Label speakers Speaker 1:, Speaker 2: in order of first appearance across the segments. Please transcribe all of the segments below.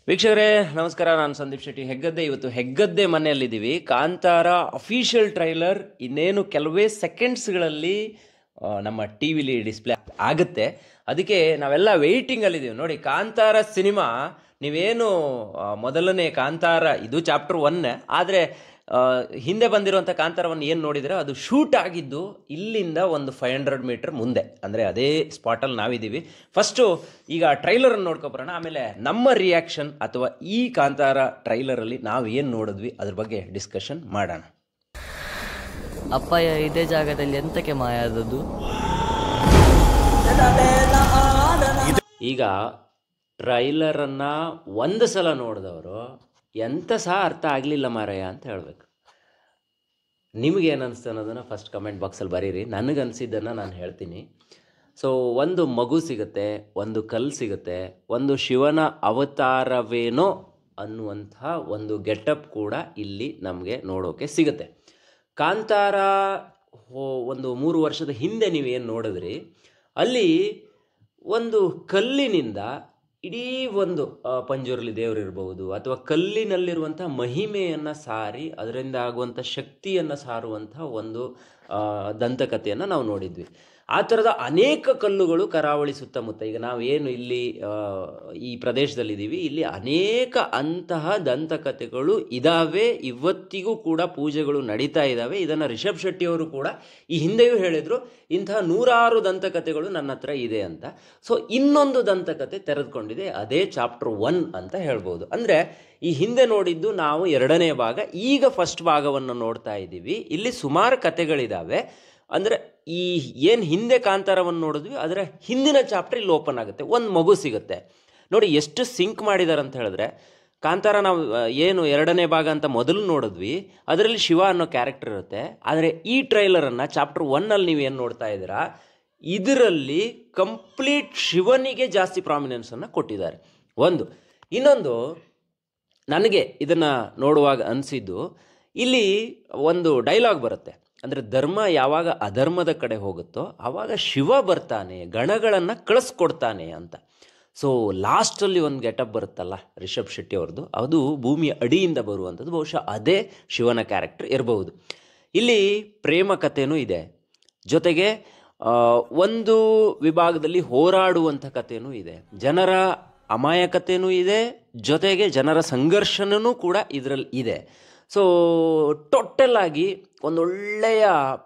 Speaker 1: ವೀಕ್ಷಕರೇ ನಮಸ್ಕಾರ, ನಾನು ಸಂದೀಪ್ ಶೆಟ್ಟಿ ಹೆಗ್ಗದ್ದೆ. ಇವತ್ತು ಹೆಗ್ಗದ್ದೆ ಮನೆಯಲ್ಲಿದ್ದೀವಿ. ಕಾಂತಾರ ಅಫಿಷಿಯಲ್ ಟ್ರೈಲರ್ ಇನ್ನೇನು ಕೆಲವೇ ಸೆಕೆಂಡ್ಸ್ಗಳಲ್ಲಿ ನಮ್ಮ ಟಿ ವಿಲಿ ಡಿಸ್ಪ್ಲೇ ಆಗುತ್ತೆ. ಅದಕ್ಕೆ ನಾವೆಲ್ಲ ವೆಯ್ಟಿಂಗಲ್ಲಿದ್ದೀವಿ. ನೋಡಿ, ಕಾಂತಾರ ಸಿನಿಮಾ ನೀವೇನು ಮೊದಲನೇ ಕಾಂತಾರ ಇದು ಚಾಪ್ಟರ್ 1, ಆದರೆ ಹಿಂದೆ ಬಂದಿರುವಂಥ ಕಾಂತಾರವನ್ನು ಏನು ನೋಡಿದರೆ ಅದು ಶೂಟ್ ಆಗಿದ್ದು ಇಲ್ಲಿಂದ ಒಂದು 500 ಮೀಟರ್ ಮುಂದೆ, ಅಂದರೆ ಅದೇ ಸ್ಪಾಟಲ್ಲಿ ನಾವಿದ್ದೀವಿ. ಫಸ್ಟು ಈಗ ಟ್ರೈಲರನ್ನು ನೋಡ್ಕೊಬರೋಣ, ಆಮೇಲೆ ನಮ್ಮ ರಿಯಾಕ್ಷನ್ ಅಥವಾ ಈ ಕಾಂತಾರ ಟ್ರೈಲರಲ್ಲಿ ನಾವು ಏನು ನೋಡಿದ್ವಿ ಅದ್ರ ಬಗ್ಗೆ ಡಿಸ್ಕಷನ್ ಮಾಡೋಣ.
Speaker 2: ಅಪ್ಪಯ್ಯ ಇದೇ ಜಾಗದಲ್ಲಿ ಎಂತಕ್ಕೆ ಮಾಯ ಆದದ್ದು?
Speaker 1: ಈಗ ಟ್ರೈಲರನ್ನು ಒಂದು ಸಲ ನೋಡಿದವರು ಎಂಥ ಸಹ ಅರ್ಥ ಆಗಲಿಲ್ಲ ಮಾರಾಯ ಅಂತ ಹೇಳಬೇಕು. ನಿಮಗೇನು ಅನಿಸ್ತು ಅನ್ನೋದನ್ನು ಫಸ್ಟ್ ಕಮೆಂಟ್ ಬಾಕ್ಸಲ್ಲಿ ಬರೀರಿ. ನನಗನ್ಸಿದ್ದನ್ನು ನಾನು ಹೇಳ್ತೀನಿ. ಸೊ, ಒಂದು ಮಗು ಸಿಗುತ್ತೆ, ಒಂದು ಕಲ್ಲು ಸಿಗುತ್ತೆ, ಒಂದು ಶಿವನ ಅವತಾರವೇನೋ ಅನ್ನುವಂಥ ಒಂದು ಗೆಟಪ್ ಕೂಡ ಇಲ್ಲಿ ನಮಗೆ ನೋಡೋಕೆ ಸಿಗುತ್ತೆ. ಕಾಂತಾರ ಒಂದು 3 ವರ್ಷದ ಹಿಂದೆ ನೀವೇನು ನೋಡಿದ್ರಿ, ಅಲ್ಲಿ ಒಂದು ಕಲ್ಲಿನಿಂದ ಇಡೀ ಒಂದು ಪಂಜುರ್ಲಿ ದೇವರಿರ್ಬೋದು ಅಥವಾ ಕಲ್ಲಿನಲ್ಲಿರುವಂಥ ಮಹಿಮೆಯನ್ನು ಸಾರಿ ಅದರಿಂದ ಆಗುವಂಥ ಶಕ್ತಿಯನ್ನು ಸಾರುವಂಥ ಒಂದು ದಂತಕಥೆಯನ್ನು ನಾವು ನೋಡಿದ್ವಿ. ಆ ಥರದ ಅನೇಕ ಕಲ್ಲುಗಳು ಕರಾವಳಿ ಸುತ್ತಮುತ್ತ, ಈಗ ನಾವೇನು ಇಲ್ಲಿ ಈ ಪ್ರದೇಶದಲ್ಲಿದ್ದೀವಿ, ಇಲ್ಲಿ ಅನೇಕ ಅಂತಹ ದಂತಕಥೆಗಳು ಇದ್ದಾವೆ. ಇವತ್ತಿಗೂ ಕೂಡ ಪೂಜೆಗಳು ನಡೀತಾ ಇದ್ದಾವೆ. ಇದನ್ನು ರಿಷಬ್ ಶೆಟ್ಟಿಯವರು ಕೂಡ ಈ ಹಿಂದೆಯೂ ಹೇಳಿದರು, ಇಂತಹ 100 ದಂತಕಥೆಗಳು ನನ್ನ ಹತ್ರ ಇದೆ ಅಂತ. ಸೊ, ಇನ್ನೊಂದು ದಂತಕಥೆ ತೆರೆದುಕೊಂಡಿದೆ, ಅದೇ ಚಾಪ್ಟರ್ 1 ಅಂತ ಹೇಳ್ಬೋದು. ಅಂದರೆ ಈ ಹಿಂದೆ ನೋಡಿದ್ದು ನಾವು 2ನೇ ಭಾಗ, ಈಗ ಫಸ್ಟ್ ಭಾಗವನ್ನು ನೋಡ್ತಾ ಇದ್ದೀವಿ. ಇಲ್ಲಿ ಸುಮಾರು ಕಥೆಗಳಿದ್ದಾವೆ. ಅಂದರೆ ಈ ಏನು ಹಿಂದೆ ಕಾಂತಾರವನ್ನು ನೋಡಿದ್ವಿ ಅದರ ಹಿಂದಿನ ಚಾಪ್ಟರ್ ಇಲ್ಲಿ ಓಪನ್ ಆಗುತ್ತೆ. ಒಂದು ಮಗು ಸಿಗುತ್ತೆ. ನೋಡಿ ಎಷ್ಟು ಸಿಂಕ್ ಮಾಡಿದ್ದಾರೆ ಅಂತ ಹೇಳಿದ್ರೆ, ಕಾಂತಾರ ನಾವು ಏನು 2ನೇ ಭಾಗ ಅಂತ ಮೊದಲು ನೋಡಿದ್ವಿ, ಅದರಲ್ಲಿ ಶಿವ ಅನ್ನೋ ಕ್ಯಾರೆಕ್ಟರ್ ಇರುತ್ತೆ. ಆದರೆ ಈ ಟ್ರೈಲರನ್ನು ಚಾಪ್ಟರ್ 1 ನೀವೇನು ನೋಡ್ತಾ ಇದ್ದೀರಾ, ಇದರಲ್ಲಿ ಕಂಪ್ಲೀಟ್ ಶಿವನಿಗೆ ಜಾಸ್ತಿ ಪ್ರಾಮಿನೆನ್ಸನ್ನು ಕೊಟ್ಟಿದ್ದಾರೆ. ಒಂದು ಇನ್ನೊಂದು ನನಗೆ ಇದನ್ನು ನೋಡುವಾಗ ಅನಿಸಿದ್ದು, ಇಲ್ಲಿ ಒಂದು ಡೈಲಾಗ್ ಬರುತ್ತೆ. ಅಂದರೆ ಧರ್ಮ ಯಾವಾಗ ಅಧರ್ಮದ ಕಡೆ ಹೋಗುತ್ತೋ ಆವಾಗ ಶಿವ ಬರ್ತಾನೆ, ಗಣಗಳನ್ನು ಕಳಿಸ್ಕೊಡ್ತಾನೆ ಅಂತ. ಸೊ, ಲಾಸ್ಟಲ್ಲಿ ಒಂದು ಗೆಟಪ್ ಬರುತ್ತಲ್ಲ ರಿಷಬ್ ಶೆಟ್ಟಿ ಅವ್ರದ್ದು, ಅದು ಭೂಮಿಯ ಅಡಿಯಿಂದ ಬರುವಂಥದ್ದು. ಬಹುಶಃ ಅದೇ ಶಿವನ ಕ್ಯಾರೆಕ್ಟರ್ ಇರಬಹುದು. ಇಲ್ಲಿ ಪ್ರೇಮ ಕಥೆನೂ ಇದೆ, ಜೊತೆಗೆ ಒಂದು ವಿಭಾಗದಲ್ಲಿ ಹೋರಾಡುವಂಥ ಕಥೆನೂ ಇದೆ, ಜನರ ಅಮಾಯಕತೆಯೂ ಇದೆ, ಜೊತೆಗೆ ಜನರ ಸಂಘರ್ಷನೂ ಕೂಡ ಇದರಲ್ಲಿ ಇದೆ. ಸೊ, ಟೋಟಲ್ ಆಗಿ ಒಂದೊಳ್ಳೆಯ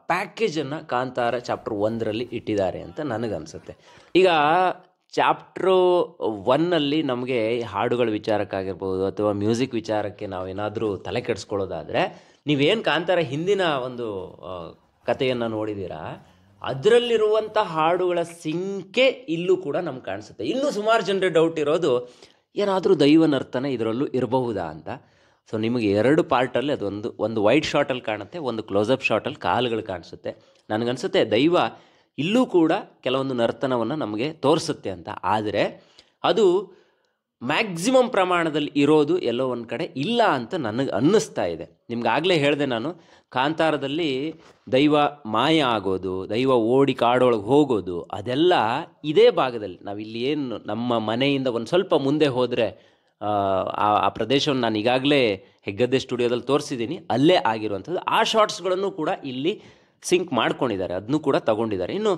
Speaker 1: ಪ್ಯಾಕೇಜನ್ನು ಕಾಂತಾರ ಚಾಪ್ಟರ್ 1ರಲ್ಲಿ ಇಟ್ಟಿದ್ದಾರೆ ಅಂತ ನನಗನ್ಸುತ್ತೆ. ಈಗ ಚಾಪ್ಟ್ರು 1 ನಮಗೆ ಹಾಡುಗಳ ವಿಚಾರಕ್ಕಾಗಿರ್ಬೋದು ಅಥವಾ ಮ್ಯೂಸಿಕ್ ವಿಚಾರಕ್ಕೆ ನಾವೇನಾದರೂ ತಲೆ ಕೆಡಿಸ್ಕೊಳ್ಳೋದಾದರೆ, ನೀವೇನು ಕಾಂತಾರ ಹಿಂದಿನ ಒಂದು ಕಥೆಯನ್ನು ನೋಡಿದ್ದೀರಾ, ಅದರಲ್ಲಿರುವಂಥ ಹಾಡುಗಳ ಸಿಂಕೆ ಇಲ್ಲೂ ಕೂಡ ನಮ್ಗೆ ಕಾಣಿಸುತ್ತೆ. ಇನ್ನೂ ಸುಮಾರು ಜನರಿಗೆ ಡೌಟ್ ಇರೋದು, ಏನಾದರೂ ದೈವ ನರ್ತನೆ ಇದರಲ್ಲೂ ಇರಬಹುದಾ ಅಂತ. ಸೊ, ನಿಮಗೆ 2 ಪಾರ್ಟಲ್ಲಿ ಒಂದು ವೈಡ್ ಶಾಟಲ್ಲಿ ಕಾಣುತ್ತೆ, ಒಂದು ಕ್ಲೋಸಪ್ ಶಾಟಲ್ಲಿ ಕಾಲುಗಳು ಕಾಣಿಸುತ್ತೆ. ನನಗನ್ಸುತ್ತೆ ದೈವ ಇಲ್ಲೂ ಕೂಡ ಕೆಲವೊಂದು ನರ್ತನವನ್ನು ನಮಗೆ ತೋರಿಸುತ್ತೆ ಅಂತ. ಆದರೆ ಅದು ಮ್ಯಾಕ್ಸಿಮಮ್ ಪ್ರಮಾಣದಲ್ಲಿ ಇರೋದು ಎಲ್ಲೋ ಒಂದು ಕಡೆ ಇಲ್ಲ ಅಂತ ನನಗೆ ಅನ್ನಿಸ್ತಾ ಇದೆ. ನಿಮ್ಗಾಗಲೇ ಹೇಳಿದೆ ನಾನು, ಕಾಂತಾರದಲ್ಲಿ ದೈವ ಮಾಯ ಆಗೋದು, ದೈವ ಓಡಿ ಕಾಡೊಳಗೆ ಹೋಗೋದು, ಅದೆಲ್ಲ ಇದೇ ಭಾಗದಲ್ಲಿ. ನಾವಿಲ್ಲಿ ಏನು ನಮ್ಮ ಮನೆಯಿಂದ ಒಂದು ಸ್ವಲ್ಪ ಮುಂದೆ ಹೋದರೆ ಆ ಪ್ರದೇಶವನ್ನು ನಾನು ಈಗಾಗಲೇ ಹೆಗ್ಗದ್ದೆ ಸ್ಟುಡಿಯೋದಲ್ಲಿ ತೋರಿಸಿದ್ದೀನಿ, ಅಲ್ಲೇ ಆಗಿರುವಂಥದ್ದು. ಆ ಶಾರ್ಟ್ಸ್ಗಳನ್ನು ಕೂಡ ಇಲ್ಲಿ ಸಿಂಕ್ ಮಾಡ್ಕೊಂಡಿದ್ದಾರೆ, ಅದನ್ನು ಕೂಡ ತಗೊಂಡಿದ್ದಾರೆ. ಇನ್ನು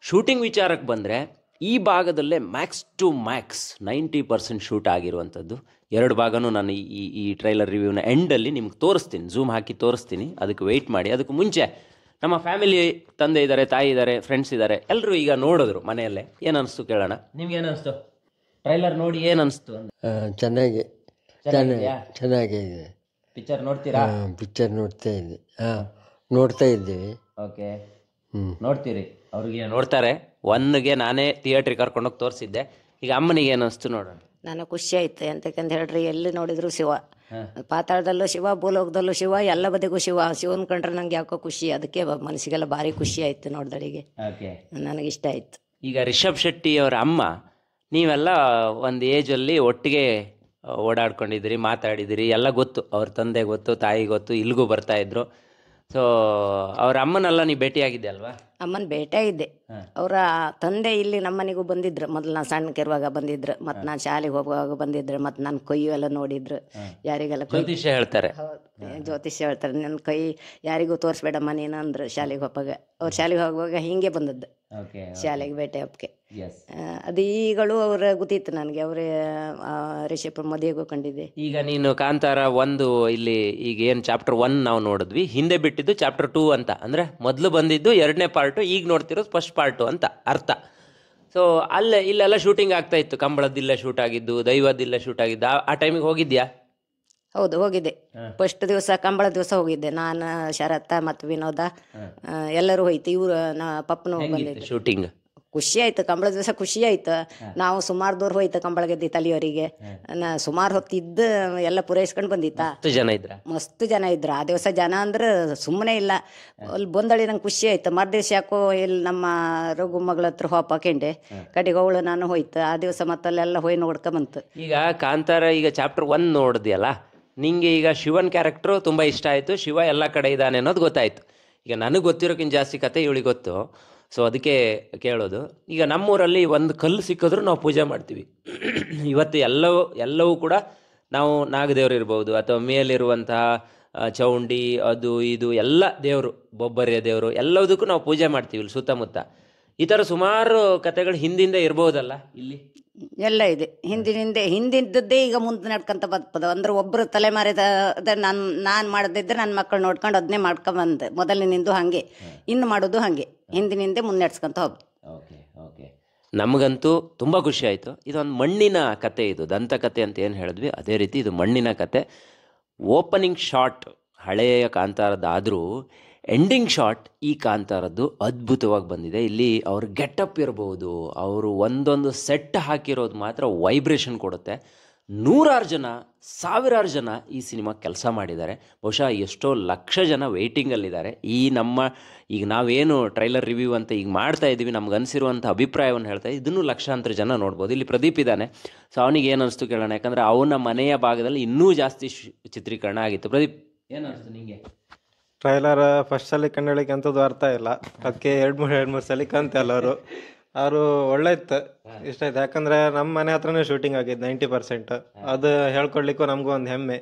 Speaker 1: ಶೂಟಿಂಗ್ ವಿಚಾರಕ್ಕೆ ಬಂದರೆ, ಈ ಭಾಗದಲ್ಲೇ ಮ್ಯಾಕ್ಸ್ ಟು ಮ್ಯಾಕ್ಸ್ 90% ಶೂಟ್ ಆಗಿರುವಂಥದ್ದು. 2 ಭಾಗನೂ ನಾನು ಈ ಟ್ರೈಲರ್ ರಿವ್ಯೂನ ಎಂಡಲ್ಲಿ ನಿಮ್ಗೆ ತೋರಿಸ್ತೀನಿ, ಝೂಮ್ ಹಾಕಿ ತೋರಿಸ್ತೀನಿ. ಅದಕ್ಕೆ ವೆಯ್ಟ್ ಮಾಡಿ. ಅದಕ್ಕೆ ಮುಂಚೆ ನಮ್ಮ ಫ್ಯಾಮಿಲಿ, ತಂದೆ ಇದ್ದಾರೆ, ತಾಯಿ ಇದ್ದಾರೆ, ಫ್ರೆಂಡ್ಸ್ ಇದ್ದಾರೆ, ಎಲ್ಲರೂ ಈಗ ನೋಡಿದ್ರು ಮನೆಯಲ್ಲೇ. ಏನು ಅನಿಸ್ತು ಕೇಳೋಣ. ನಿಮ್ಗೆ ಏನು ಅನಿಸ್ತು ಟ್ರೈಲರ್ ನೋಡಿ? ಏನು ಅನಿಸ್ತು?
Speaker 3: ಚೆನ್ನಾಗಿದೆ.
Speaker 1: ಪಿಕ್ಚರ್ ನೋಡ್ತೀರಾ?
Speaker 3: ಪಿಕ್ಚರ್ ನೋಡ್ತಾ ಇದ್ದೀವಿ.
Speaker 1: ಓಕೆ, ನೋಡ್ತೀರಿ? ಅವ್ರಿಗೆ ನೋಡ್ತಾರೆ. 1ಗೆ ನಾನೇ ಥಿಯೇಟ್ರಿಗೆ ಕರ್ಕೊಂಡೋಗಿ ತೋರಿಸಿದ್ದೆ. ಈಗ ಅಮ್ಮನಿಗೆ ಏನು ಅನಿಸ್ತು ನೋಡೋಣ.
Speaker 4: ನನಗೆ ಖುಷಿ ಆಯ್ತು. ಎಂತಕ್ಕಂತ ಹೇಳ್ರಿ, ಎಲ್ಲಿ ನೋಡಿದ್ರು ಶಿವ, ಪಾತಾಳದಲ್ಲೂ ಶಿವ, ಭೂಲೋಕದಲ್ಲೂ ಶಿವ, ಎಲ್ಲ ಬದಿಗೂ ಶಿವ. ಶಿವನ್ ಕಂಡ್ರೆ ನಂಗೆ ಯಾಕೋ ಖುಷಿ, ಅದಕ್ಕೆ ಮನಸ್ಸಿಗೆಲ್ಲ ಭಾರಿ ಖುಷಿ ಆಯ್ತು ನೋಡ್ದಡಿಗೆ. ನನಗಿಷ್ಟ ಆಯ್ತು.
Speaker 1: ಈಗ ರಿಷಬ್ ಶೆಟ್ಟಿ ಅವರ ಅಮ್ಮ, ನೀವೆಲ್ಲ ಒಂದು ಏಜಲ್ಲಿ ಒಟ್ಟಿಗೆ ಓಡಾಡ್ಕೊಂಡಿದ್ದೀರಿ, ಮಾತಾಡಿದಿರಿ, ಎಲ್ಲ ಗೊತ್ತು. ಅವ್ರ ತಂದೆ ಗೊತ್ತು, ತಾಯಿ ಗೊತ್ತು, ಇಲ್ಲಿಗೂ ಬರ್ತಾಯಿದ್ರು. ಸೊ ಅವ್ರ ಅಮ್ಮನೆಲ್ಲ ನೀ ಭೇಟಿಯಾಗಿದ್ದೆ ಅಲ್ವಾ?
Speaker 4: ಅಮ್ಮನ ಭೇಟಿಯಾಗಿದ್ದೆ. ಅವರ ತಂದೆ ಇಲ್ಲಿ ನಮ್ಮನೆಗೂ ಬಂದಿದ್ರು, ಮೊದಲು ನಾನು ಸಣ್ಣಕ್ಕಿರುವಾಗ ಬಂದಿದ್ರು, ಮತ್ತು ನಾನು ಶಾಲೆಗೆ ಹೋಗುವಾಗ ಬಂದಿದ್ರು, ಮತ್ತು ನನ್ನ ಕೊಯ್ಯು ಎಲ್ಲ ನೋಡಿದ್ರು. ಯಾರಿಗೆಲ್ಲ
Speaker 1: ಜ್ಯೋತಿಷ್ಯ ಹೇಳ್ತಾರೆ.
Speaker 4: ಹೌದು, ಜ್ಯೋತಿಷ್ಯ ಹೇಳ್ತಾರೆ. ನನ್ನ ಕೈ ಯಾರಿಗೂ ತೋರಿಸ್ಬೇಡಮ್ಮ ನೀನು ಅಂದ್ರು ಶಾಲೆಗೆ ಹೋಗುವಾಗ. ಅವ್ರು ಶಾಲೆಗೆ ಹೋಗುವಾಗ ಹಿಂಗೆ ಬಂದದ್ದು ಶಾಲೆಗೆ ಭೇಟಿ ಹಬ್ಬಕ್ಕೆ. ಅದು ಈಗಳು ಅವ್ರ ಗೊತ್ತಿತ್ತು ನನಗೆ, ಅವರೇ ರಿಷಿಪುರ ಮದುವೆಗೂ ಕಂಡಿದ್ದೆ.
Speaker 1: ಈಗ ನೀನು ಕಾಂತಾರ ಒಂದು ಇಲ್ಲಿ ಈಗ ಏನು ಚಾಪ್ಟರ್ 1 ನಾವು ನೋಡಿದ್ವಿ, ಹಿಂದೆ ಬಿಟ್ಟಿದ್ದು ಚಾಪ್ಟರ್ 2 ಅಂತ, ಅಂದರೆ ಮೊದಲು ಬಂದಿದ್ದು 2ನೇ ಪಾರ್ಟು, ಈಗ ನೋಡ್ತಿರೋದು ಫಸ್ಟ್ ಪಾರ್ಟು ಅಂತ ಅರ್ಥ. ಸೊ ಇಲ್ಲೆಲ್ಲ ಶೂಟಿಂಗ್ ಆಗ್ತಾ ಇತ್ತು, ಕಂಬಳದಿಲ್ಲ ಶೂಟ್ ಆಗಿದ್ದು, ದೈವದಿಲ್ಲ ಶೂಟ್ ಆಗಿದ್ದು. ಆ ಟೈಮಿಗೆ ಹೋಗಿದ್ಯಾ?
Speaker 4: ಹೌದು, ಹೋಗಿದ್ದೆ. ಫಸ್ಟ್ ದಿವಸ ಕಂಬಳ ದಿವಸ ಹೋಗಿದ್ದೆ ನಾನು, ಶರತ್ತ ಮತ್ತು ವಿನೋದ ಎಲ್ಲರೂ ಹೋಯ್ತು. ಇವರು ಪಪ್ಪನು ಬಂದಿದ್ದು.
Speaker 1: ಶೂಟಿಂಗ್
Speaker 4: ಖುಷಿ ಆಯ್ತು, ಕಂಬಳ ದಿವಸ ಖುಷಿ ಆಯ್ತು. ನಾವು ಸುಮಾರು ದೂರ ಹೋಯ್ತು ಕಂಬಳ ಗೆದ್ದಿ ತಲಿಯವರಿಗೆ. ಸುಮಾರು ಹೊತ್ತಿದ್ದು ಎಲ್ಲ ಪೂರೈಸ್ಕೊಂಡು ಬಂದಿತ್ತ. ಮಸ್ತ್ ಜನ ಇದ್ರು ಆ ದಿವಸ. ಜನ ಅಂದ್ರೆ ಸುಮ್ಮನೆ ಇಲ್ಲ. ಅಲ್ಲಿ ಬಂದಳಿ ನಂಗೆ ಖುಷಿ ಆಯ್ತು. ಮರ್ದಿವ್ಸ ಯಾಕೋ ಇಲ್ಲಿ ನಮ್ಮ ರಘು ಮಗಳ ಹತ್ರ ಹೋಪಾಕೆಂಡೆ ಕಡೆಗೆ ಅವಳು ನಾನು ಹೋಯ್ತು ಆ ದಿವಸ. ಮತ್ತಲ್ಲೆಲ್ಲ ಹೋಯ್ ನೋಡ್ಕೊಂಬಂತು.
Speaker 1: ಈಗ ಕಾಂತಾರ ಈಗ ಚಾಪ್ಟರ್ 1 ನೋಡಿದ್ಯಲ್ಲ, ನಿಂಗೆ ಈಗ ಶಿವನ್ ಕ್ಯಾರೆಕ್ಟ್ರು ತುಂಬ ಇಷ್ಟ ಆಯಿತು, ಶಿವ ಎಲ್ಲ ಕಡೆ ಇದ್ದಾನೆ ಅನ್ನೋದು ಗೊತ್ತಾಯ್ತು. ಈಗ ನನಗೆ ಗೊತ್ತಿರೋಕ್ಕಿಂತ ಜಾಸ್ತಿ ಕತೆ ಇವಳಿಗೆ ಗೊತ್ತು. ಸೊ ಅದಕ್ಕೆ ಕೇಳೋದು. ಈಗ ನಮ್ಮೂರಲ್ಲಿ ಒಂದು ಕಲ್ಲು ಸಿಕ್ಕಿದ್ರೂ ನಾವು ಪೂಜೆ ಮಾಡ್ತೀವಿ. ಇವತ್ತು ಎಲ್ಲವೂ ಕೂಡ ನಾವು ನಾಗದೇವರು ಇರ್ಬೋದು, ಅಥವಾ ಮೇಲಿರುವಂತಹ ಚೌಂಡಿ ಅದು ಇದು ಎಲ್ಲ ದೇವರು, ಬೊಬ್ಬರ್ಯ ದೇವರು, ಎಲ್ಲದಕ್ಕೂ ನಾವು ಪೂಜೆ ಮಾಡ್ತೀವಿ ಇಲ್ಲಿ ಸುತ್ತಮುತ್ತ. ಈ ಥರ ಸುಮಾರು ಕತೆಗಳು ಹಿಂದಿಂದ ಇರ್ಬೋದಲ್ಲ ಇಲ್ಲಿ?
Speaker 4: ಎಲ್ಲ ಇದೆ, ಹಿಂದಿದ್ದದ್ದೇ ಈಗ ಮುಂದೆ ನಡ್ಕೊಂತ ಬರ್ತದ. ಅಂದ್ರೆ ಒಬ್ಬರು ತಲೆಮಾರಿದ ನಾನು ಮಾಡದಿದ್ರೆ ನನ್ನ ಮಕ್ಕಳು ನೋಡ್ಕೊಂಡು ಅದನ್ನೇ ಮಾಡ್ಕೊಂಬಂದೆ. ಮೊದಲಿನಿಂದ ಹಾಗೆ, ಇನ್ನು ಮಾಡೋದು ಹಾಗೆ, ಹಿಂದಿನಿಂದೆ ಮುನ್ನಡೆಸ್ಕೊಂತ ಹೋಗ್ದು.
Speaker 1: ಓಕೆ ನಮಗಂತೂ ತುಂಬ ಖುಷಿ ಆಯಿತು. ಇದೊಂದು ಮಣ್ಣಿನ ಕತೆ, ಇದು ದಂತಕತೆ ಅಂತ ಏನು ಹೇಳಿದ್ವಿ ಅದೇ ರೀತಿ ಇದು ಮಣ್ಣಿನ ಕತೆ. ಓಪನಿಂಗ್ ಶಾಟ್ ಹಳೆಯ ಕಾಂತಾರದ್ದಾದರೂ ಎಂಡಿಂಗ್ ಶಾಟ್ ಈ ಕಾಂತಾರದ್ದು ಅದ್ಭುತವಾಗಿ ಬಂದಿದೆ. ಇಲ್ಲಿ ಅವ್ರ ಗೆಟಪ್ ಇರ್ಬೋದು, ಅವರು ಒಂದೊಂದು ಸೆಟ್ ಹಾಕಿರೋದು ಮಾತ್ರ ವೈಬ್ರೇಷನ್ ಕೊಡುತ್ತೆ. 100 ಜನ 1000 ಜನ ಈ ಸಿನಿಮಾ ಕೆಲಸ ಮಾಡಿದ್ದಾರೆ. ಬಹುಶಃ ಎಷ್ಟೋ ಲಕ್ಷ ಜನ ವೆಯ್ಟಿಂಗಲ್ಲಿದ್ದಾರೆ. ಈಗ ನಾವೇನು ಟ್ರೈಲರ್ ರಿವ್ಯೂ ಅಂತ ಈಗ ಮಾಡ್ತಾ ಇದ್ದೀವಿ, ನಮ್ಗೆ ಅನಿಸಿರುವಂಥ ಅಭಿಪ್ರಾಯವನ್ನು ಹೇಳ್ತಾ ಇದನ್ನು ಲಕ್ಷಾಂತರ ಜನ ನೋಡ್ಬೋದು. ಇಲ್ಲಿ ಪ್ರದೀಪ್ ಇದ್ದಾನೆ. ಸೊ ಅವನಿಗೆ ಏನು ಅನಿಸ್ತು ಕೇಳೋಣ, ಯಾಕಂದರೆ ಅವನ ಮನೆಯ ಭಾಗದಲ್ಲಿ ಇನ್ನೂ ಜಾಸ್ತಿ ಚಿತ್ರೀಕರಣ ಆಗಿತ್ತು. ಪ್ರದೀಪ್, ಏನು ಅನಿಸ್ತು ನಿಮಗೆ?
Speaker 5: ಟ್ರೈಲರ್ ಫಸ್ಟ್ ಸಲ ಕಂಡಳಿಕೆ ಅಂಥದ್ದು ಅರ್ಥ ಇಲ್ಲ, ಅದಕ್ಕೆ ಎರಡು ಮೂರು ಸಲ ಕಂತೆ ಎಲ್ಲವರು. ಅವರು ಒಳ್ಳೆ ಇತ್ತು, ಇಷ್ಟ ಆಯ್ತು. ಯಾಕಂದರೆ ನಮ್ಮ ಮನೆ ಹತ್ರನೇ ಶೂಟಿಂಗ್ ಆಗಿದ್ದು 90%. ಅದು ಹೇಳ್ಕೊಡ್ಲಿಕ್ಕೂ ನಮಗೂ ಒಂದು ಹೆಮ್ಮೆ,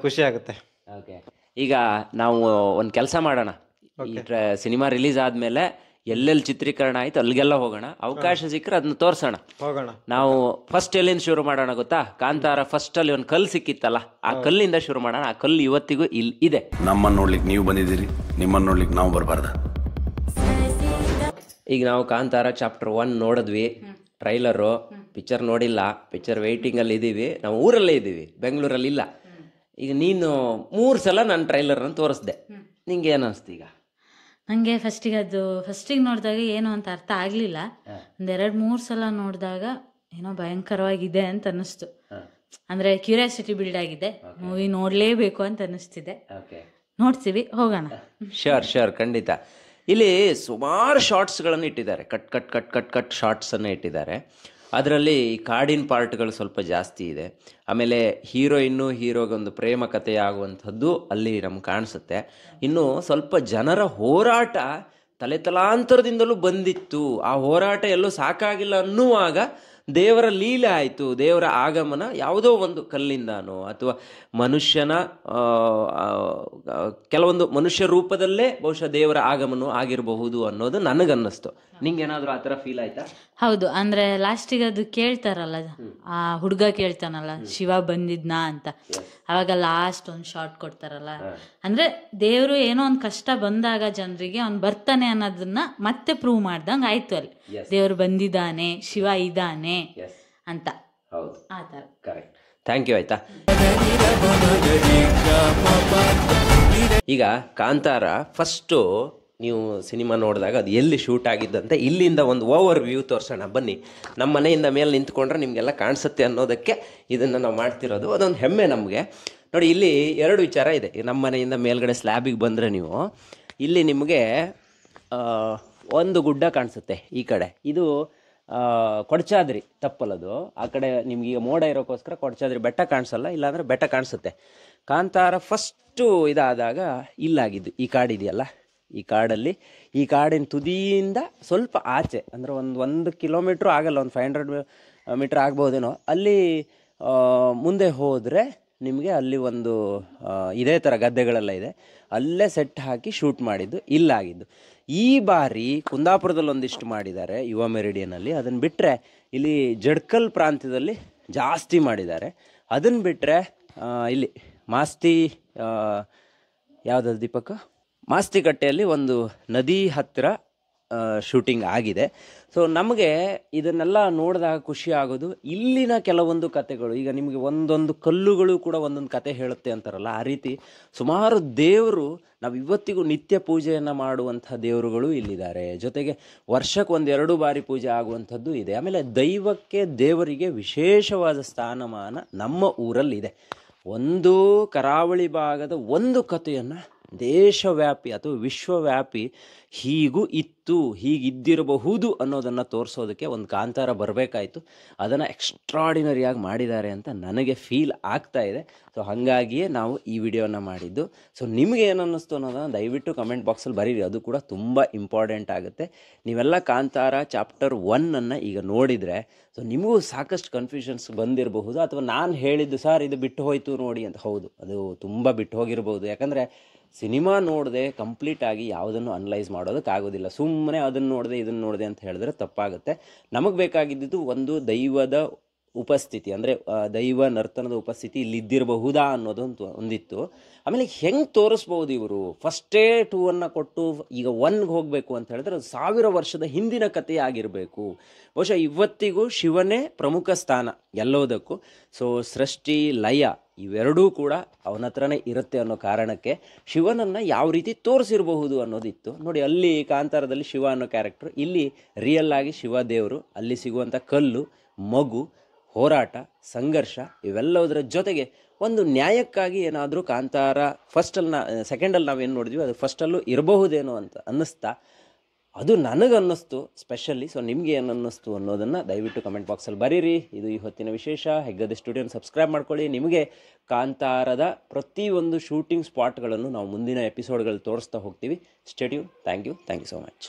Speaker 5: ಖುಷಿ ಆಗುತ್ತೆ.
Speaker 1: ಓಕೆ, ಈಗ ನಾವು ಒಂದು ಕೆಲಸ ಮಾಡೋಣ. ಈ ಸಿನಿಮಾ ರಿಲೀಸ್ ಆದಮೇಲೆ ಎಲ್ಲೆಲ್ಲಿ ಚಿತ್ರೀಕರಣ ಆಯ್ತು ಅಲ್ಲಿಗೆಲ್ಲ ಹೋಗೋಣ. ಅವಕಾಶ ಸಿಕ್ಕರೆ ಅದನ್ನ ತೋರ್ಸೋಣ.
Speaker 5: ಹೋಗೋಣ.
Speaker 1: ನಾವು ಫಸ್ಟ್ ಎಲ್ಲಿಂದ ಶುರು ಮಾಡೋಣ ಗೊತ್ತಾ? ಕಾಂತಾರ ಫಸ್ಟಲ್ಲಿ ಒಂದು ಕಲ್ಲು ಸಿಕ್ಕಿತ್ತಲ್ಲ, ಆ ಕಲ್ಲಿಂದ ಶುರು ಮಾಡೋಣ. ಆ ಕಲ್ಲು ಇವತ್ತಿಗೂ ಇಲ್ಲಿ ಇದೆ.
Speaker 6: ನಮ್ಮನ್ನು ನೋಡ್ಲಿಕ್ಕೆ ನೀವು ಬಂದಿದ್ದೀರಿ, ನಿಮ್ಮನ್ನು ನೋಡ್ಲಿಕ್ಕೆ ನಾವು ಬರಬಾರ್ದ?
Speaker 1: ಈಗ ನಾವು ಕಾಂತಾರ ಚಾಪ್ಟರ್ 1 ನೋಡಿದ್ವಿ, ಟ್ರೈಲರು. ಪಿಕ್ಚರ್ ನೋಡಿಲ್ಲ, ಪಿಕ್ಚರ್ ವೆಯ್ಟಿಂಗಲ್ಲಿ ಇದ್ದೀವಿ. ನಾವು ಊರಲ್ಲೇ ಇದ್ದೀವಿ, ಬೆಂಗಳೂರಲ್ಲಿ ಇಲ್ಲ. ಈಗ ನೀನು 3 ಸಲ ನಾನು ಟ್ರೈಲರ್ನ ತೋರಿಸ್ದೆ, ನಿಂಗೆ ಏನು ಅನಿಸ್ತು? ಈಗ
Speaker 7: ನನಗೆ ಫಸ್ಟಿಗೆ ನೋಡಿದಾಗ ಏನು ಅಂತ ಅರ್ಥ ಆಗಲಿಲ್ಲ. ಒಂದು 2-3 ಸಲ ನೋಡಿದಾಗ ಏನೋ ಭಯಂಕರವಾಗಿದೆ ಅಂತ ಅನ್ನಿಸ್ತು. ಅಂದರೆ ಕ್ಯೂರಿಯಾಸಿಟಿ ಬಿಲ್ಡ್ ಆಗಿದೆ, ಮೂವಿ ನೋಡಲೇಬೇಕು ಅಂತ ಅನ್ನಿಸ್ತಿದೆ. ನೋಡ್ತೀವಿ, ಹೋಗೋಣ.
Speaker 1: ಶೋರ್ ಖಂಡಿತ. ಇಲ್ಲಿ ಸುಮಾರು ಶಾರ್ಟ್ಸ್ಗಳನ್ನು ಇಟ್ಟಿದ್ದಾರೆ, ಕಟ್ ಶಾರ್ಟ್ಸನ್ನು ಇಟ್ಟಿದ್ದಾರೆ. ಅದರಲ್ಲಿ ಕಾಡಿನ ಪಾರ್ಟ್ಗಳು ಸ್ವಲ್ಪ ಜಾಸ್ತಿ ಇದೆ. ಆಮೇಲೆ ಹೀರೋಗೆ ಒಂದು ಪ್ರೇಮ ಕಥೆ ಆಗುವಂಥದ್ದು ಅಲ್ಲಿ ನಮ್ಗೆ ಕಾಣಿಸುತ್ತೆ. ಇನ್ನು ಸ್ವಲ್ಪ ಜನರ ಹೋರಾಟ ತಲೆತಲಾಂತರದಿಂದಲೂ ಬಂದಿತ್ತು. ಆ ಹೋರಾಟ ಎಲ್ಲೂ ಸಾಕಾಗಿಲ್ಲ ಅನ್ನುವಾಗ ದೇವರ ಲೀಲೆ ಆಯಿತು, ದೇವರ ಆಗಮನ ಯಾವುದೋ ಒಂದು ಕಲ್ಲಿಂದಾನೋ ಅಥವಾ ಮನುಷ್ಯನ ಕೆಲವೊಂದು ಮನುಷ್ಯ ರೂಪದಲ್ಲೇ ಬಹುಶಃ ದೇವರ ಆಗಮನ ಆಗಿರಬಹುದು ಅನ್ನೋದು ನನಗನ್ನಿಸ್ತು. ನಿಂಗೇನಾದರೂ ಆ ಥರ ಫೀಲ್ ಆಯ್ತಾ?
Speaker 7: ಹೌದು, ಅಂದರೆ ಲಾಸ್ಟಿಗೆ ಅದು ಕೇಳ್ತಾರಲ್ಲ, ಆ ಹುಡುಗ ಕೇಳ್ತಾನಲ್ಲ ಶಿವ ಬಂದಿದ್ನಾ ಅಂತ, ಅವಾಗ ಲಾಸ್ಟ್ ಒಂದು ಶಾರ್ಟ್ ಕೊಡ್ತಾರಲ್ಲ, ಅಂದರೆ ದೇವರು ಏನೋ ಒಂದು ಕಷ್ಟ ಬಂದಾಗ ಜನರಿಗೆ ಅವ್ನು ಬರ್ತಾನೆ ಅನ್ನೋದನ್ನ ಮತ್ತೆ ಪ್ರೂವ್ ಮಾಡ್ದಂಗೆ ಆಯ್ತು. ಅಲ್ಲಿ ದೇವರು ಬಂದಿದ್ದಾನೆ, ಶಿವ ಇದ್ದಾನೆ ಅಂತ.
Speaker 1: ಹೌದು,
Speaker 7: ಆ ಥರ.
Speaker 1: ಕರೆಕ್ಟ್. Thank you. ಆಯ್ತಾ, ಈಗ ಕಾಂತಾರ ಫಸ್ಟು ನೀವು ಸಿನಿಮಾ ನೋಡಿದಾಗ ಅದು ಎಲ್ಲಿ ಶೂಟ್ ಆಗಿದ್ದಂತೆ ಇಲ್ಲಿಂದ ಒಂದು ಓವರ್ ವ್ಯೂ ತೋರಿಸೋಣ ಬನ್ನಿ. ನಮ್ಮ ಮನೆಯಿಂದ ಮೇಲೆ ನಿಂತ್ಕೊಂಡ್ರೆ ನಿಮಗೆಲ್ಲ ಕಾಣಿಸುತ್ತೆ ಅನ್ನೋದಕ್ಕೆ ಇದನ್ನು ನಾವು ಮಾಡ್ತಿರೋದು. ಅದೊಂದು ಹೆಮ್ಮೆ ನಮಗೆ. ನೋಡಿ, ಇಲ್ಲಿ 2 ವಿಚಾರ ಇದೆ. ನಮ್ಮ ಮನೆಯಿಂದ ಮೇಲ್ಗಡೆ ಸ್ಲ್ಯಾಬಿಗೆ ಬಂದರೆ ನೀವು ಇಲ್ಲಿ ನಿಮಗೆ ಒಂದು ಗುಡ್ಡ ಕಾಣಿಸುತ್ತೆ. ಈ ಕಡೆ ಇದು ಕೊಡಚಾದ್ರಿ, ತಪ್ಪಲದು. ಆ ಕಡೆ ನಿಮ್ಗೆ ಈಗ ಮೋಡ ಇರೋಕ್ಕೋಸ್ಕರ ಕೊಡಚಾದ್ರಿ ಬೆಟ್ಟ ಕಾಣಿಸಲ್ಲ, ಇಲ್ಲಾಂದರೆ ಬೆಟ್ಟ ಕಾಣಿಸುತ್ತೆ. ಕಾಂತಾರ ಫಸ್ಟು ಇದಾದಾಗ ಇಲ್ಲಾಗಿದ್ದು ಈ ಕಾಡಿದೆಯಲ್ಲ, ಈ ಕಾಡಲ್ಲಿ, ಈ ಕಾಡಿನ ತುದಿಯಿಂದ ಸ್ವಲ್ಪ ಆಚೆ ಅಂದರೆ ಒಂದು ಕಿಲೋಮೀಟ್ರು ಆಗಲ್ಲ, ಒಂದು 500 ಮೀಟ್ರ್ ಆಗ್ಬೋದೇನೋ, ಅಲ್ಲಿ ಮುಂದೆ ಹೋದರೆ ನಿಮಗೆ ಅಲ್ಲಿ ಒಂದು ಇದೇ ಥರ ಗದ್ದೆಗಳೆಲ್ಲ ಇದೆ, ಅಲ್ಲೇ ಸೆಟ್ ಹಾಕಿ ಶೂಟ್ ಮಾಡಿದ್ದು ಇಲ್ಲಾಗಿದ್ದು. ಈ ಬಾರಿ ಕುಂದಾಪುರದಲ್ಲಿ ಒಂದಿಷ್ಟು ಮಾಡಿದ್ದಾರೆ ಯುವ ಮೆರಿಡಿಯನಲ್ಲಿ. ಅದನ್ನು ಬಿಟ್ಟರೆ ಇಲ್ಲಿ ಜಡ್ಕಲ್ ಪ್ರಾಂತ್ಯದಲ್ಲಿ ಜಾಸ್ತಿ ಮಾಡಿದ್ದಾರೆ. ಅದನ್ನು ಬಿಟ್ಟರೆ ಇಲ್ಲಿ ಮಾಸ್ತಿ ಯಾವುದಾದ್ರು ದೀಪಕ್ ಮಾಸ್ತಿಕಟ್ಟೆಯಲ್ಲಿ ಒಂದು ನದಿ ಹತ್ತಿರ ಶೂಟಿಂಗ್ ಆಗಿದೆ. ಸೊ ನಮಗೆ ಇದನ್ನೆಲ್ಲ ನೋಡಿದಾಗ ಖುಷಿ ಆಗೋದು ಇಲ್ಲಿನ ಕೆಲವೊಂದು ಕತೆಗಳು. ಈಗ ನಿಮಗೆ ಒಂದೊಂದು ಕಲ್ಲುಗಳು ಕೂಡ ಒಂದೊಂದು ಕತೆ ಹೇಳುತ್ತೆ ಅಂತಾರಲ್ಲ, ಆ ರೀತಿ ಸುಮಾರು ದೇವರು ನಾವು ಇವತ್ತಿಗೂ ನಿತ್ಯ ಪೂಜೆಯನ್ನು ಮಾಡುವಂಥ ದೇವರುಗಳು ಇಲ್ಲಿದ್ದಾರೆ. ಜೊತೆಗೆ ವರ್ಷಕ್ಕೆ 1-2 ಬಾರಿ ಪೂಜೆ ಆಗುವಂಥದ್ದು ಇದೆ. ಆಮೇಲೆ ದೈವಕ್ಕೆ ದೇವರಿಗೆ ವಿಶೇಷವಾದ ಸ್ಥಾನಮಾನ ನಮ್ಮ ಊರಲ್ಲಿದೆ. ಒಂದು ಕರಾವಳಿ ಭಾಗದ ಒಂದು ಕಥೆಯನ್ನು ದೇಶವ್ಯಾಪಿ ಅಥವಾ ವಿಶ್ವವ್ಯಾಪಿ ಹೀಗೂ ಇತ್ತು, ಹೀಗಿದ್ದಿರಬಹುದು ಅನ್ನೋದನ್ನು ತೋರಿಸೋದಕ್ಕೆ ಒಂದು ಕಾಂತಾರ ಬರಬೇಕಾಯಿತು. ಅದನ್ನು ಎಕ್ಸ್ಟ್ರಾಡಿನರಿಯಾಗಿ ಮಾಡಿದ್ದಾರೆ ಅಂತ ನನಗೆ ಫೀಲ್ ಆಗ್ತಾ ಇದೆ. ಸೊ ಹಾಗಾಗಿಯೇ ನಾವು ಈ ವಿಡಿಯೋನ ಮಾಡಿದ್ದು. ಸೊ ನಿಮಗೆ ಏನು ಅನ್ನಿಸ್ತು ಅನ್ನೋದನ್ನು ದಯವಿಟ್ಟು ಕಮೆಂಟ್ ಬಾಕ್ಸಲ್ಲಿ ಬರೀರಿ, ಅದು ಕೂಡ ತುಂಬ ಇಂಪಾರ್ಟೆಂಟ್ ಆಗುತ್ತೆ. ನೀವೆಲ್ಲ ಕಾಂತಾರ ಚಾಪ್ಟರ್ 1 ಈಗ ನೋಡಿದರೆ ಸೊ ನಿಮಗೂ ಸಾಕಷ್ಟು ಕನ್ಫ್ಯೂಷನ್ಸ್ ಬಂದಿರಬಹುದು, ಅಥವಾ ನಾನು ಹೇಳಿದ್ದು ಸರ್ ಇದು ಬಿಟ್ಟು ಹೋಯಿತು ನೋಡಿ ಅಂತ. ಹೌದು, ಅದು ತುಂಬ ಬಿಟ್ಟು ಹೋಗಿರ್ಬೋದು. ಯಾಕಂದರೆ ಸಿನಿಮಾ ನೋಡದೆ ಕಂಪ್ಲೀಟಾಗಿ ಯಾವುದನ್ನು ಅನಲೈಸ್ ಮಾಡೋದಕ್ಕಾಗೋದಿಲ್ಲ. ಸುಮ್ಮನೆ ಅದನ್ನು ನೋಡಿದೆ ಇದನ್ನು ನೋಡಿದೆ ಅಂತ ಹೇಳಿದ್ರೆ ತಪ್ಪಾಗುತ್ತೆ. ನಮಗೆ ಬೇಕಾಗಿದ್ದು ಒಂದು ದೈವದ ಉಪಸ್ಥಿತಿ, ಅಂದರೆ ದೈವ ನರ್ತನದ ಉಪಸ್ಥಿತಿ ಇಲ್ಲಿದ್ದಿರಬಹುದಾ ಅನ್ನೋದೊಂದು ಒಂದಿತ್ತು. ಆಮೇಲೆ ಹೆಂಗೆ ತೋರಿಸ್ಬೋದು ಇವರು, ಫಸ್ಟೇ 2 ಕೊಟ್ಟು ಈಗ 1ಗೆ ಹೋಗಬೇಕು ಅಂತ ಹೇಳಿದ್ರೆ ಅದು 1000 ವರ್ಷದ ಹಿಂದಿನ ಕಥೆ ಆಗಿರಬೇಕು. ಬಹುಶಃ ಇವತ್ತಿಗೂ ಶಿವನೇ ಪ್ರಮುಖ ಸ್ಥಾನ ಎಲ್ಲೋದಕ್ಕೂ. ಸೊ ಸೃಷ್ಟಿ ಲಯ ಇವೆರಡೂ ಕೂಡ ಅವನ ಹತ್ರನೇ ಇರುತ್ತೆ ಅನ್ನೋ ಕಾರಣಕ್ಕೆ ಶಿವನನ್ನು ಯಾವ ರೀತಿ ತೋರಿಸಿರಬಹುದು ಅನ್ನೋದಿತ್ತು. ನೋಡಿ, ಅಲ್ಲಿ ಕಾಂತಾರದಲ್ಲಿ ಶಿವ ಅನ್ನೋ ಕ್ಯಾರೆಕ್ಟರ್, ಇಲ್ಲಿ ರಿಯಲ್ ಆಗಿ ಶಿವ ದೇವರು, ಅಲ್ಲಿ ಸಿಗುವಂಥ ಕಲ್ಲು, ಮಗು, ಹೋರಾಟ, ಸಂಘರ್ಷ ಇವೆಲ್ಲದರ ಜೊತೆಗೆ ಒಂದು ನ್ಯಾಯಕ್ಕಾಗಿ ಏನಾದರೂ ಕಾಂತಾರ ಸೆಕೆಂಡಲ್ಲಿ ನಾವೇನು ನೋಡಿದ್ವಿ ಅದು ಫಸ್ಟಲ್ಲೂ ಇರಬಹುದೇನೋ ಅಂತ ಅನ್ನಿಸ್ತಾ, ಅದು ನನಗನ್ನಿಸ್ತು ಸ್ಪೆಷಲಿ. ಸೊ ನಿಮಗೆ ಏನು ಅನ್ನಿಸ್ತು ಅನ್ನೋದನ್ನು ದಯವಿಟ್ಟು ಕಮೆಂಟ್ ಬಾಕ್ಸಲ್ಲಿ ಬರೀರಿ. ಇದು ಈ ಹೊತ್ತಿನ ವಿಶೇಷ. ಹೆಗ್ಗದೆ ಸ್ಟುಡಿಯೋನ ಸಬ್ಸ್ಕ್ರೈಬ್ ಮಾಡ್ಕೊಳ್ಳಿ. ನಿಮಗೆ ಕಾಂತಾರದ ಪ್ರತಿಯೊಂದು ಶೂಟಿಂಗ್ ಸ್ಪಾಟ್ಗಳನ್ನು ನಾವು ಮುಂದಿನ ಎಪಿಸೋಡ್ಗಳಲ್ಲಿ ತೋರಿಸ್ತಾ ಹೋಗ್ತೀವಿ. Stay tune. Thank you so much.